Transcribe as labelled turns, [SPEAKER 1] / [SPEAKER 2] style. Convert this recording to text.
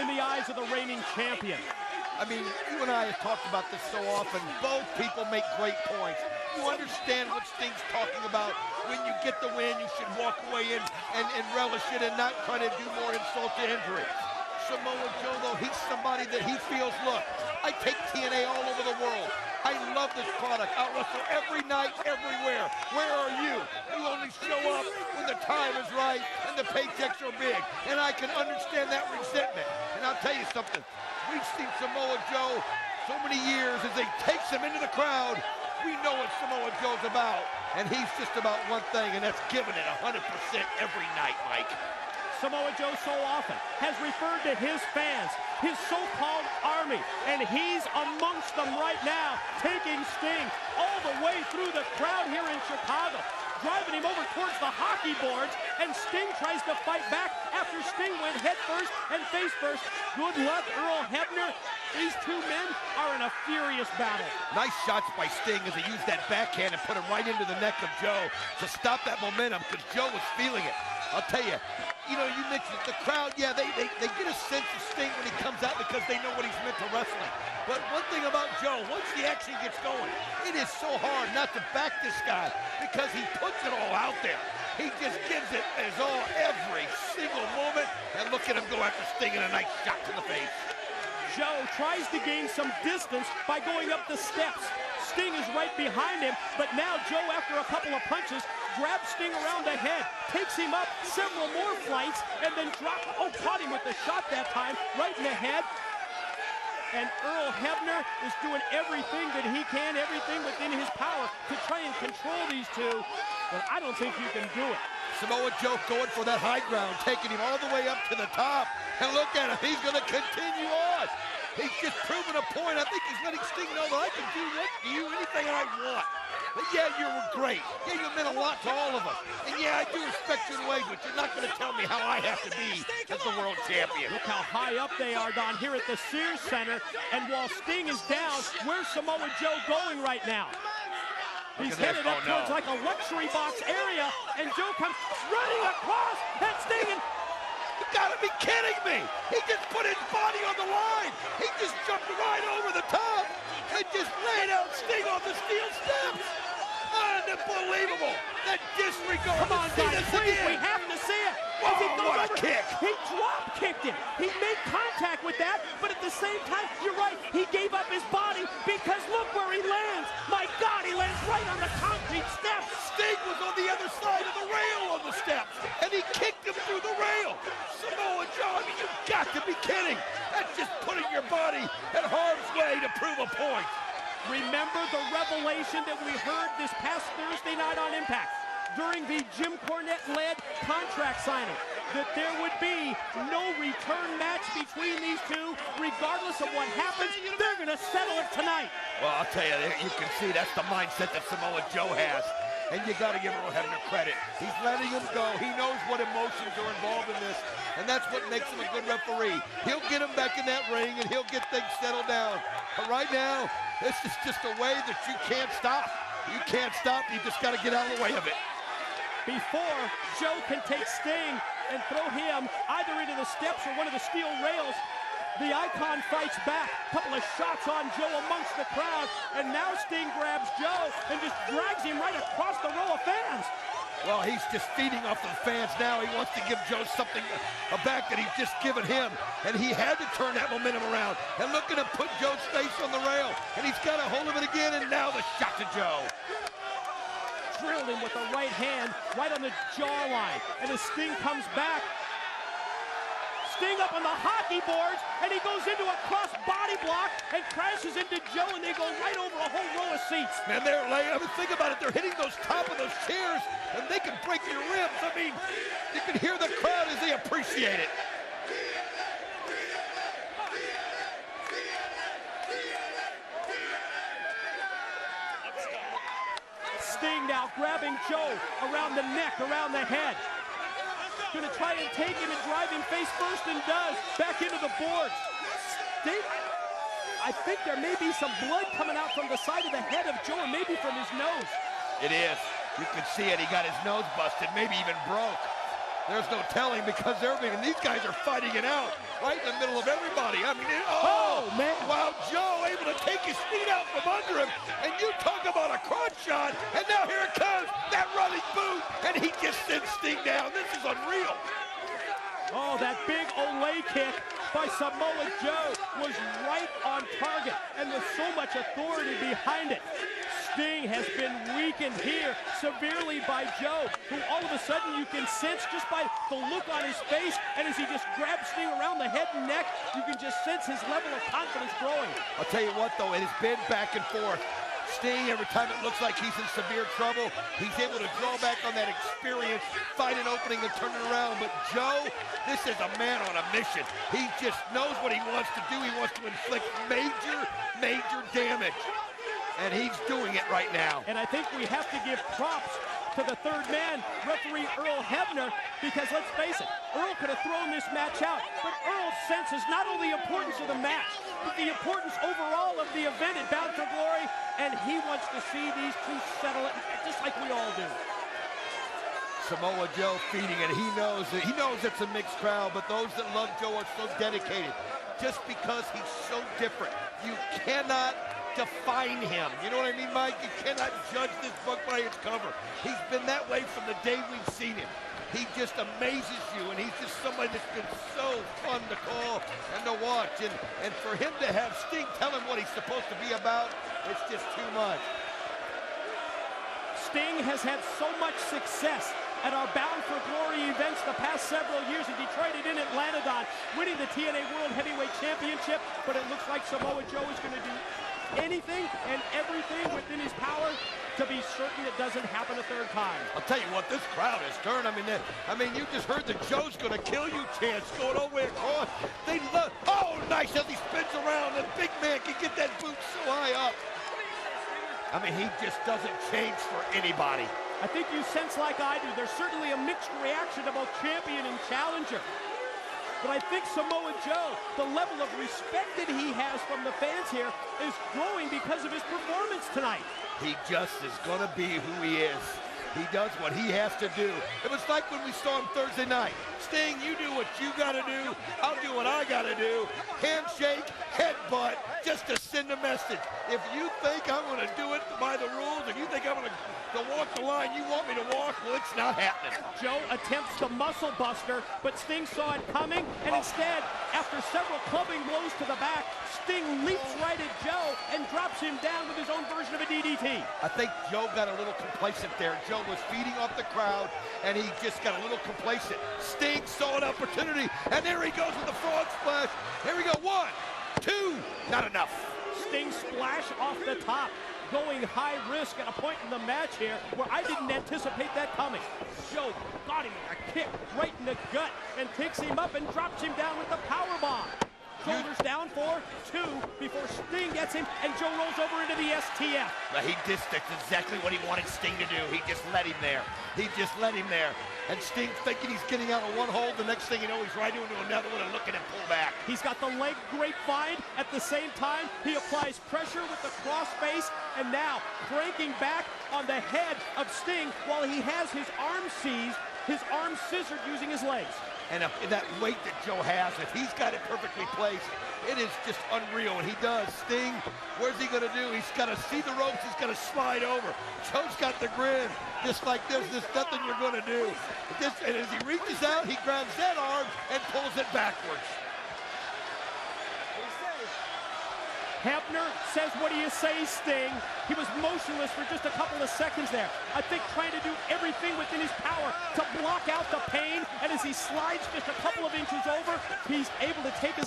[SPEAKER 1] in the eyes of the reigning champion.
[SPEAKER 2] I mean, you and I have talked about this so often. Both people make great points. You understand what Sting's talking about. When you get the win, you should walk away and relish it and not try to do more insult to injury. Samoa Joe, though, he's somebody that he feels, look, I take TNA all over the world. I love this product. I'll wrestle every night, everywhere. Where are you? You only show up when the time is right and the paychecks are big. And I can understand that resentment. And I'll tell you something. We've seen Samoa Joe so many years as he takes him into the crowd. We know what Samoa Joe's about. And he's just about one thing, and that's giving it 100% every night, Mike.
[SPEAKER 1] Samoa Joe so often has referred to his fans, his so-called army, and he's amongst them right now, taking Sting all the way through the crowd here in Chicago, driving him over towards the hockey boards, and Sting tries to fight back after Sting went head first and face first. Good luck, Earl Hebner. These two men are in a furious battle.
[SPEAKER 2] Nice shots by Sting as he used that backhand and put him right into the neck of Joe to stop that momentum, because Joe was feeling it. I'll tell you, you mentioned the crowd, yeah, they get a sense of Sting when he comes out because they know what he's meant to wrestling. But one thing about Joe, once the action gets going, it is so hard not to back this guy because he puts it all out there. He just gives it his all every single moment. And look at him go after Sting in a nice shot to the face.
[SPEAKER 1] Joe tries to gain some distance by going up the steps. Sting is right behind him, but now Joe, after a couple of punches, grabs Sting around the head, takes him up several more flights, and then caught him with the shot that time, right in the head. And Earl Hebner is doing everything that he can, everything within his power to try and control these two, but I don't think you can do it.
[SPEAKER 2] Samoa Joe going for that high ground, taking him all the way up to the top. And look at him, he's going to continue on. He's just proven a point. I think he's letting Sting know that I can do anything I want. But yeah, you were great. Yeah, you meant a lot to all of us. And yeah, I do respect your ways, but you're not going to tell me how I have to be as the world champion.
[SPEAKER 1] Look how high up they are, Don, here at the Sears Center. And while Sting is down, where's Samoa Joe going right now? He's headed up towards like a luxury box area, and Joe comes running across, and Sting,
[SPEAKER 2] you gotta be kidding me! He just put his body on the line! He just jumped right over the top and just laid out Sting on the steel steps! Unbelievable! That disregard!
[SPEAKER 1] Come on, guys, please, we have to see it!
[SPEAKER 2] Whoa, what a kick!
[SPEAKER 1] He drop-kicked him! He made contact with that, but at the same time, you're right, he gave up his body because look where he lands! My God, he lands right on the concrete steps!
[SPEAKER 2] Sting was on the other side of the rail on the steps, and he kicked him through the rail! Samoa Joe, I mean, you've got to be kidding! That's just putting your body at harm's way to prove a point!
[SPEAKER 1] Remember the revelation that we heard this past Thursday night on Impact during the Jim Cornette-led contract signing, that there would be no return match between these two. Regardless of what happens, they're going to settle it tonight.
[SPEAKER 2] Well, I'll tell you, you can see that's the mindset that Samoa Joe has. And you got to give Earl Hebner credit. He's letting him go. He knows what emotions are involved in this, and that's what makes him a good referee. He'll get him back in that ring, and he'll get things settled down. But right now, this is just a way that you can't stop. You can't stop. You just got to get out of the way of it.
[SPEAKER 1] Before Joe can take Sting and throw him either into the steps or one of the steel rails, the Icon fights back. A couple of shots on Joe amongst the crowd, and now Sting grabs Joe and just drags him right across the row of fans.
[SPEAKER 2] Well, he's just feeding off the fans now. He wants to give Joe something back that he's just given him, and he had to turn that momentum around. And look at him put Joe's face on the rail, and he's got a hold of it again, and now the shot to Joe.
[SPEAKER 1] Drilled him with the right hand right on the jawline, and as Sting comes back, Sting up on the hockey boards, and he goes into a cross body block and crashes into Joe, and they go right over a whole row of seats.
[SPEAKER 2] Man, they're laying, I mean, think about it, they're hitting those top of those chairs, and they can break your ribs. I mean, you can hear the crowd as they appreciate it.
[SPEAKER 1] Sting now grabbing Joe around the neck, around the head. Gonna try and take him and drive him face first, and does. Back into the boards. Sting, I think there may be some blood coming out from the side of the head of Joe, or maybe from his nose.
[SPEAKER 2] It is. You can see it. He got his nose busted, maybe even broke. There's no telling because these guys are fighting it out right in the middle of everybody. I mean,
[SPEAKER 1] oh man!
[SPEAKER 2] Wow, Joe able to take his feet out from under him, and you talk about a crotch shot, and now here it comes, that running boot, and he just sends Sting down. This is unreal.
[SPEAKER 1] Oh, that big Olay kick by Samoa Joe was right on target, and with so much authority behind it. Sting has been weakened here severely by Joe, who all of a sudden you can sense just by the look on his face, and as he just grabs Sting around the head and neck, you can just sense his level of confidence growing.
[SPEAKER 2] I'll tell you what, though, it has been back and forth. Sting, every time it looks like he's in severe trouble, he's able to draw back on that experience, find an opening and turn it around. But Joe, this is a man on a mission. He just knows what he wants to do. He wants to inflict major, major damage. And he's doing it right now.
[SPEAKER 1] And I think we have to give props to the third man, referee Earl Hebner, because let's face it, Earl could have thrown this match out, but Earl senses not only the importance of the match, but the importance overall of the event at Bound for Glory, and he wants to see these two settle it just like we all do.
[SPEAKER 2] Samoa Joe feeding it. He knows it's a mixed crowd, but those that love Joe are so dedicated. Just because he's so different, you cannot define him. You know what I mean, Mike? You cannot judge this book by its cover. He's been that way from the day we've seen him. He just amazes you, and he's just somebody that's been so fun to call and to watch. And for him to have Sting tell him what he's supposed to be about, it's just too much.
[SPEAKER 1] Sting has had so much success at our Bound for Glory events the past several years. In Detroit and in Atlanta, winning the TNA World Heavyweight Championship, but it looks like Samoa Joe is going to do anything and everything within his power to be certain it doesn't happen a third time.
[SPEAKER 2] I'll tell you what, this crowd has turned. I mean, you just heard the Joe's gonna kill you chants going all the way across. They love, oh, nice as he spins around. The big man can get that boot so high up. I mean, he just doesn't change for anybody.
[SPEAKER 1] I think you sense like I do. There's certainly a mixed reaction to both champion and challenger. But I think Samoa Joe, the level of respect that he has from the fans here is growing because of his performance tonight.
[SPEAKER 2] He just is going to be who he is. He does what he has to do. It was like when we saw him Thursday night. Sting, you do what you got to do. I'll do what I got to do. Handshake, headbutt, just to send a message. If you think I'm going to do it by the rules, if you think I'm going to walk the line you want me to walk, well, it's not happening.
[SPEAKER 1] Joe attempts to muscle buster, but Sting saw it coming, and instead, after several clubbing blows to the back, Sting leaps right at Joe and drops him down with his own version of a DDT.
[SPEAKER 2] I think Joe got a little complacent there. Joe was feeding off the crowd, and he just got a little complacent. Sting saw an opportunity, and there he goes with the frog splash. Here we go, 1, 2, not enough.
[SPEAKER 1] Sting splash off the top, going high risk at a point in the match here where I didn't anticipate that coming. Joe got him with a kick right in the gut and picks him up and drops him down with the power bomb. Shoulders down for 2 before Sting gets him, and Joe rolls over into the STF.
[SPEAKER 2] That's exactly what he wanted Sting to do. He just let him there. He just let him there. And Sting thinking he's getting out of one hold, the next thing you know, he's right into another one and looking at pull back.
[SPEAKER 1] He's got the leg grapevine. At the same time, he applies pressure with the crossface, and now cranking back on the head of Sting while he has his arm seized, his arm scissored using his legs.
[SPEAKER 2] And that weight that Joe has, if he's got it perfectly placed, it is just unreal. And he does. Sting, where's he going to do? He's got to see the ropes. He's got to slide over. Joe's got the grin. Just like this, there's nothing you're going to do. And as he reaches out, he grabs that arm and pulls it backwards.
[SPEAKER 1] Hebner says, what do you say, Sting? He was motionless for just a couple of seconds there. I think trying to do everything within his power to block out the pain, and as he slides just a couple of inches over, he's able to take his